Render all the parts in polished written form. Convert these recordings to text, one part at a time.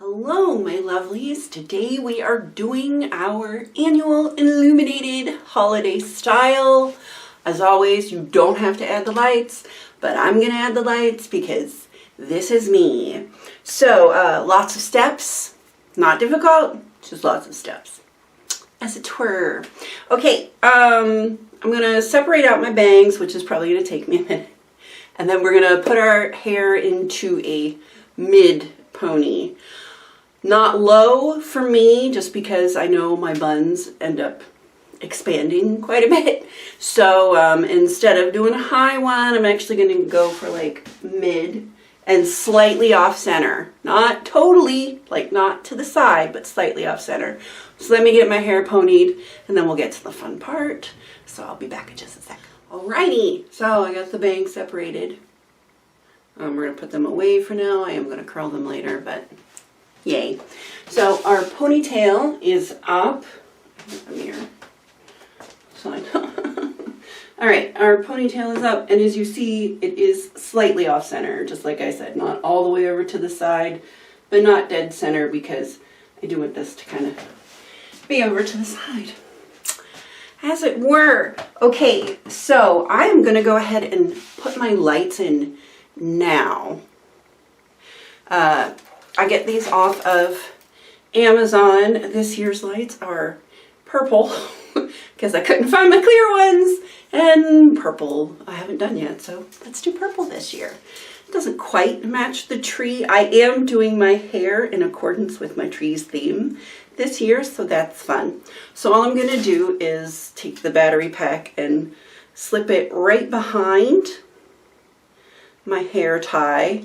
Hello, my lovelies. Today we are doing our annual Illuminated holiday style. As always, you don't have to add the lights, but I'm going to add the lights because this is me. So, lots of steps. Not difficult, just lots of steps. As it were. Okay, I'm going to separate out my bangs, which is probably going to take me a minute. And then we're going to put our hair into a mid pony. Not low for me, just because I know my buns end up expanding quite a bit. So instead of doing a high one, I'm actually going to go for like mid and slightly off center. Not totally, like not to the side, but slightly off center. So let me get my hair ponied and then we'll get to the fun part. So I'll be back in just a sec. Alrighty, so I got the bangs separated. We're going to put them away for now. I am going to curl them later, but yay. So our ponytail is up. A mirror. So I know. All right, our ponytail is up, and as you see, it is slightly off center, just like I said, not all the way over to the side, but not dead center because I do want this to kind of be over to the side, as it were. Okay, so I am going to go ahead and put my lights in now. I get these off of Amazon. This year's lights are purple because I couldn't find my clear ones, and purple I haven't done yet, so let's do purple this year. It doesn't quite match the tree. I am doing my hair in accordance with my tree's theme this year, so that's fun. So all I'm going to do is take the battery pack and slip it right behind my hair tie.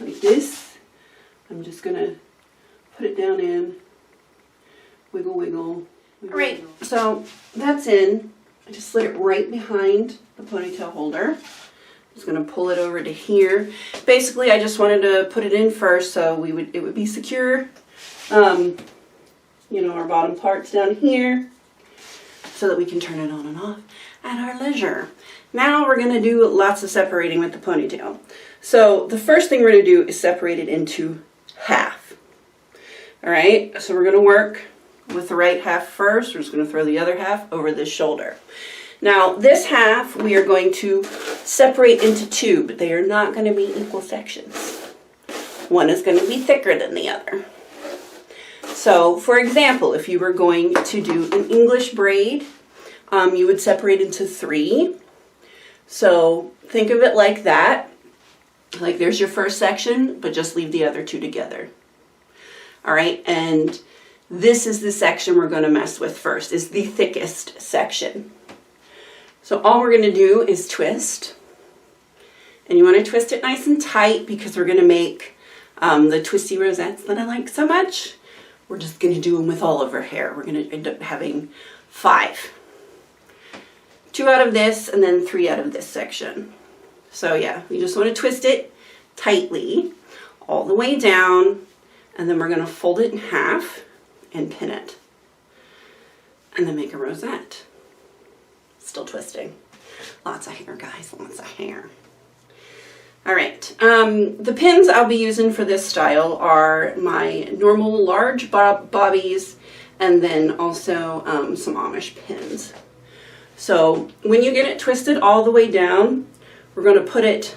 Like this. I'm just gonna put it down in, wiggle, wiggle. All right, so that's in. I just slid it right behind the ponytail holder. I'm just gonna pull it over to here. Basically, I just wanted to put it in first so it would be secure. You know, our bottom part's down here so that we can turn it on and off at our leisure. Now we're going to do lots of separating with the ponytail. So the first thing we're going to do is separate it into half. All right, so we're going to work with the right half first. We're just going to throw the other half over this shoulder. Now this half we are going to separate into two, but they are not going to be equal sections. One is going to be thicker than the other. So for example, if you were going to do an English braid, you would separate into three. So think of it like that. Like there's your first section, but just leave the other two together. All right, and this is the section we're going to mess with first, is the thickest section. So all we're going to do is twist. And you want to twist it nice and tight because we're going to make the twisty rosettes that I like so much. We're just going to do them with all of our hair. We're going to end up having 5. 2 out of this and then 3 out of this section. So yeah, you just want to twist it tightly all the way down, and then we're going to fold it in half and pin it. And then make a rosette. Still twisting. Lots of hair, guys, lots of hair. All right, the pins I'll be using for this style are my normal large bobbies and then also some Amish pins. So when you get it twisted all the way down, we're going to put it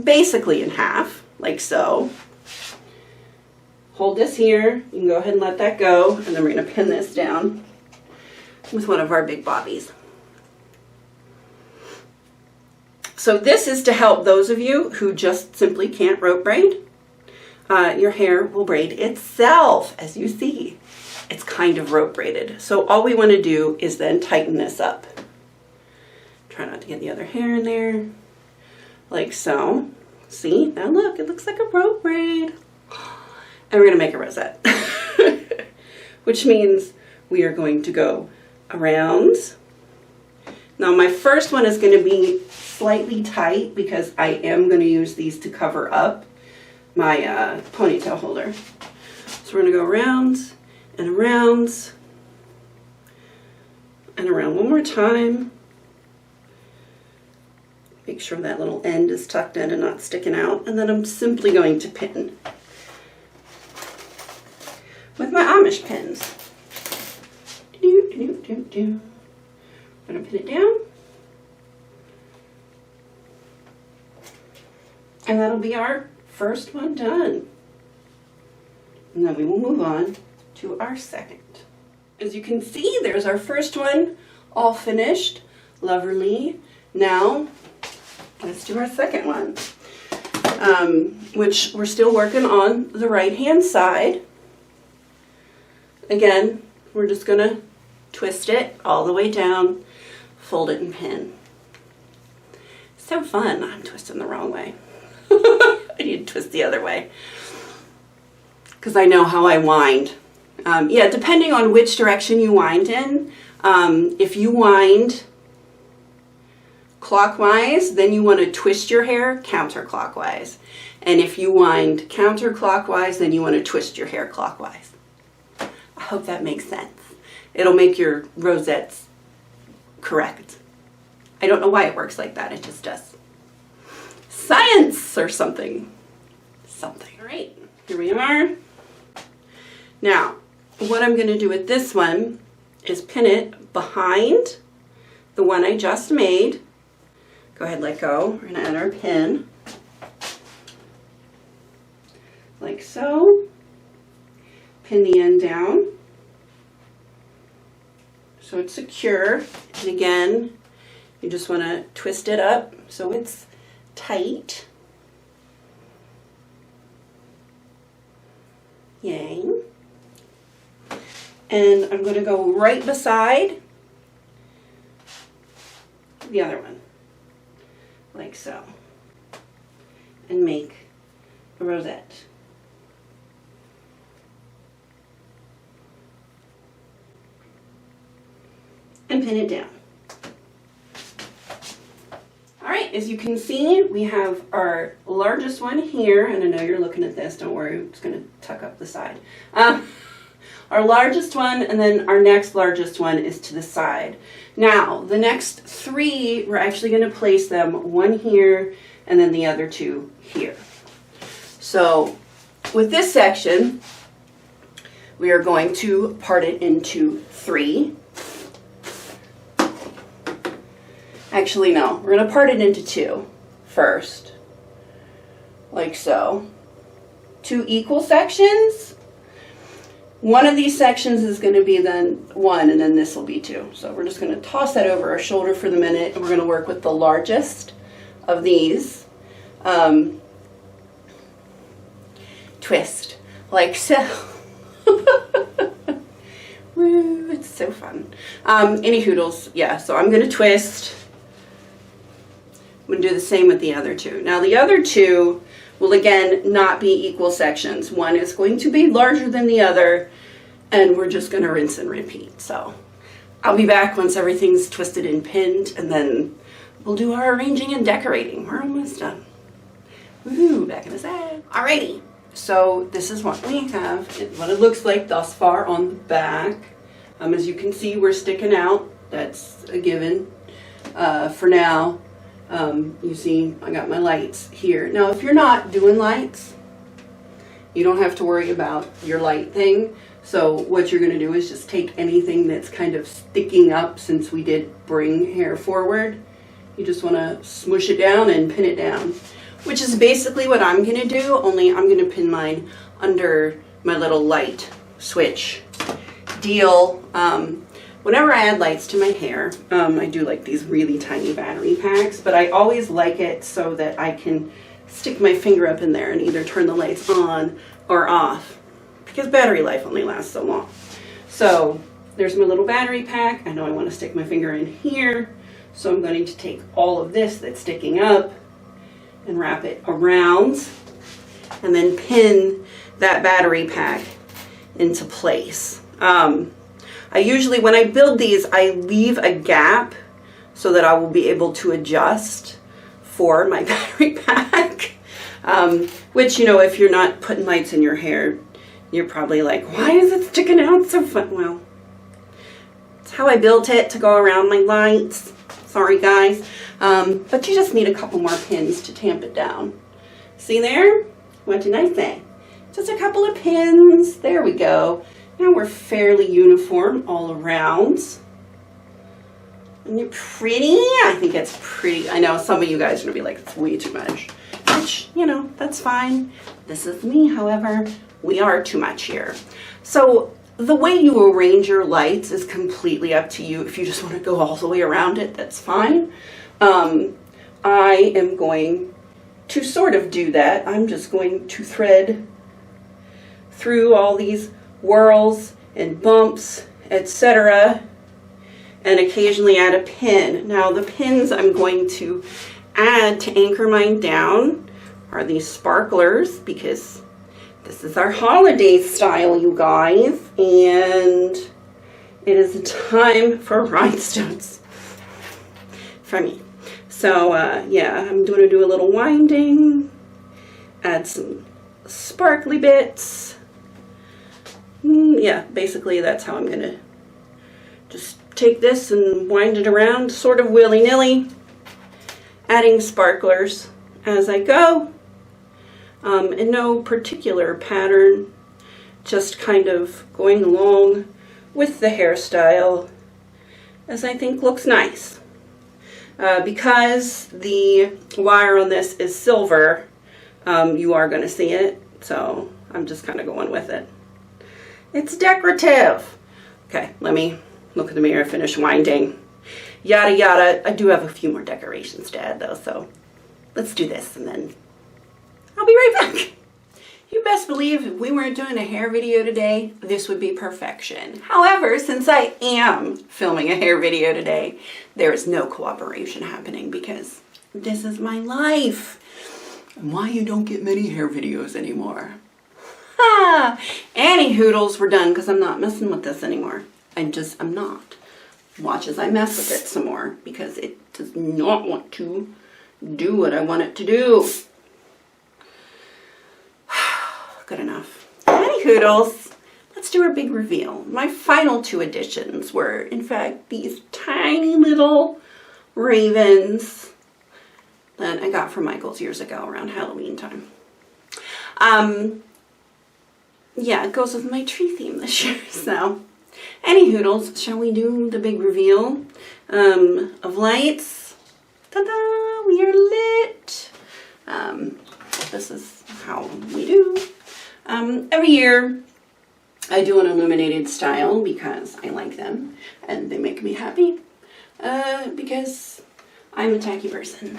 basically in half, like so. Hold this here. You can go ahead and let that go, and then we're going to pin this down with one of our big bobbies. So this is to help those of you who just simply can't rope braid. Your hair will braid itself, as you see. It's kind of rope braided. So all we want to do is then tighten this up. Try not to get the other hair in there, like so. See, now look, it looks like a rope braid. And we're going to make a rosette, which means we are going to go around. Now my first one is going to be slightly tight because I am going to use these to cover up my ponytail holder. So we're going to go around and around and around one more time. Make sure that little end is tucked in and not sticking out. And then I'm simply going to pin with my Amish pins. I'm going to pin it down. And that'll be our first one done. And then we will move on to our second. As you can see, there's our first one all finished. Lovely. Now, let's do our second one, which we're still working on the right-hand side. Again, we're just going to twist it all the way down, fold it and pin. So fun. I'm twisting the wrong way. I need to twist the other way because I know how I wind. Yeah, depending on which direction you wind in. If you wind clockwise, then you want to twist your hair counterclockwise. And if you wind counterclockwise, then you want to twist your hair clockwise. I hope that makes sense. It'll make your rosettes correct. I don't know why it works like that. It just does. Science or something. Something. All right, here we are. Now, what I'm going to do with this one is pin it behind the one I just made. Go ahead, let go. We're going to add our pin. Like so. Pin the end down so it's secure. And again, you just want to twist it up so it's tight. Yang. And I'm going to go right beside the other one, like so, and make a rosette. And pin it down. All right, as you can see, we have our largest one here, and I know you're looking at this, don't worry, it's going to tuck up the side. Our largest one, and then our next largest one is to the side. Now, the next three, we're actually going to place them one here, and then the other two here. So, with this section, we are going to part it into three. Actually, no, we're going to part it into two first, like so. Two equal sections. One of these sections is going to be then one, and then this will be two. So we're just going to toss that over our shoulder for the minute, and we're going to work with the largest of these. Twist, like so. Woo, it's so fun. Any hoodles, yeah, so I'm going to twist. I'm going to do the same with the other two. Now the other two will again not be equal sections. One is going to be larger than the other, and we're just going to rinse and repeat. So I'll be back once everything's twisted and pinned, and then we'll do our arranging and decorating. We're almost done. Woohoo, back in a sec. Alrighty, so this is what we have, what it looks like thus far on the back. As you can see, we're sticking out. That's a given for now. You see, I got my lights here. Now, if you're not doing lights, you don't have to worry about your light thing. So what you're going to do is just take anything that's kind of sticking up, since we did bring hair forward. You just want to smush it down and pin it down, which is basically what I'm going to do, only I'm going to pin mine under my little light switch deal. Whenever I add lights to my hair, I do like these really tiny battery packs, but I always like it so that I can stick my finger up in there and either turn the lights on or off, because battery life only lasts so long. So there's my little battery pack. I know I want to stick my finger in here, so I'm going to take all of this that's sticking up and wrap it around, and then pin that battery pack into place. I usually, when I build these, I leave a gap so that I will be able to adjust for my battery pack. Which, you know, if you're not putting lights in your hair, you're probably like, why is it sticking out so fun? Well, it's how I built it to go around my lights. Sorry, guys. But you just need a couple more pins to tamp it down. See there? What did I say? Just a couple of pins. There we go. Now we're fairly uniform all around. And you're pretty. I think it's pretty. I know some of you guys are going to be like, it's way too much. Which, you know, that's fine. This is me, however. We are too much here. So the way you arrange your lights is completely up to you. If you just want to go all the way around it, that's fine. I am going to sort of do that. I'm just going to thread through all these whorls and bumps, etc., and occasionally add a pin. Now the pins I'm going to add to anchor mine down are these sparklers, because this is our holiday style, you guys, and it is time for rhinestones for me. So yeah, I'm going to do a little winding, add some sparkly bits. Yeah, basically that's how I'm going to just take this and wind it around sort of willy-nilly, adding sparklers as I go, in no particular pattern, just kind of going along with the hairstyle as I think looks nice. Because the wire on this is silver, you are going to see it, so I'm just kind of going with it. It's decorative. Okay, let me look in the mirror, finish winding, yada yada. I do have a few more decorations to add though, so let's do this and then I'll be right back. You best believe if we weren't doing a hair video today, this would be perfection. However, since I am filming a hair video today, there is no cooperation happening because this is my life. And why you don't get many hair videos anymore. Ha! Annie Hoodles, we're done because I'm not messing with this anymore. I'm not. Watch as I mess with it some more because it does not want to do what I want it to do. Good enough. Annie Hoodles, let's do our big reveal. My final two additions were, in fact, these tiny little ravens that I got from Michael's years ago around Halloween time. Yeah, it goes with my tree theme this year, so. Annie Hoodles, shall we do the big reveal of lights? Ta-da! We are lit! This is how we do. Every year I do an illuminated style because I like them and they make me happy because I'm a tacky person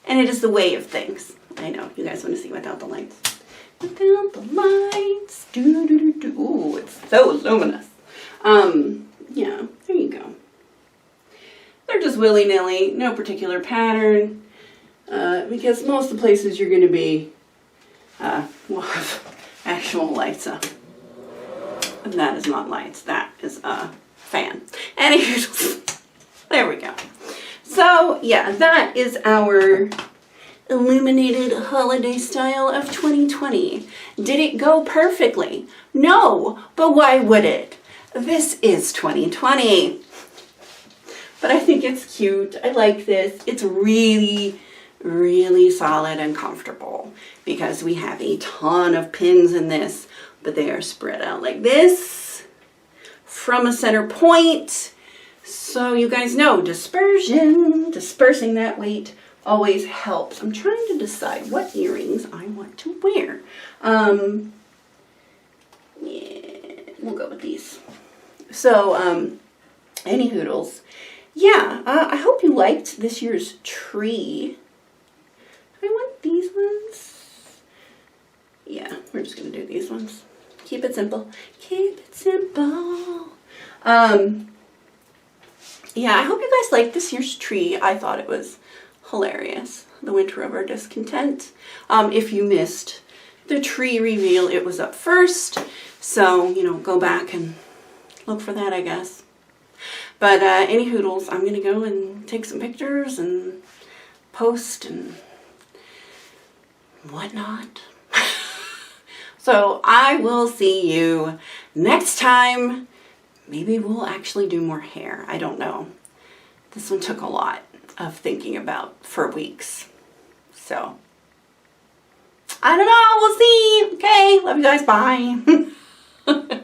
and it is the way of things. I know, you guys want to see without the lights. Without the lights, do-do-do-do. Ooh, it's so luminous. Yeah, there you go. They're just willy-nilly, no particular pattern, because most of the places you're going to be will have actual lights up. And that is not lights, that is a fan. Anywho, there we go. So, yeah, that is our illuminated holiday style of 2020. Did it go perfectly? No, but why would it? This is 2020. But I think it's cute. I like this. It's really, really solid and comfortable because we have a ton of pins in this, but they are spread out like this from a center point. So you guys know dispersing that weight always helps. I'm trying to decide what earrings I want to wear. Yeah, we'll go with these. So, Annie Hoodles, yeah, I hope you liked this year's tree. I want these ones. Yeah, we're just going to do these ones. Keep it simple. Keep it simple. Yeah, I hope you guys liked this year's tree. I thought it was hilarious. The Winter of Our Discontent. If you missed the tree reveal, it was up first. So, you know, go back and look for that, I guess. But Annie Hoodles, I'm going to go and take some pictures and post and whatnot. So I will see you next time. Maybe we'll actually do more hair. I don't know. This one took a lot. of thinking about for weeks. So, I don't know. We'll see. Okay. Love you guys. Bye.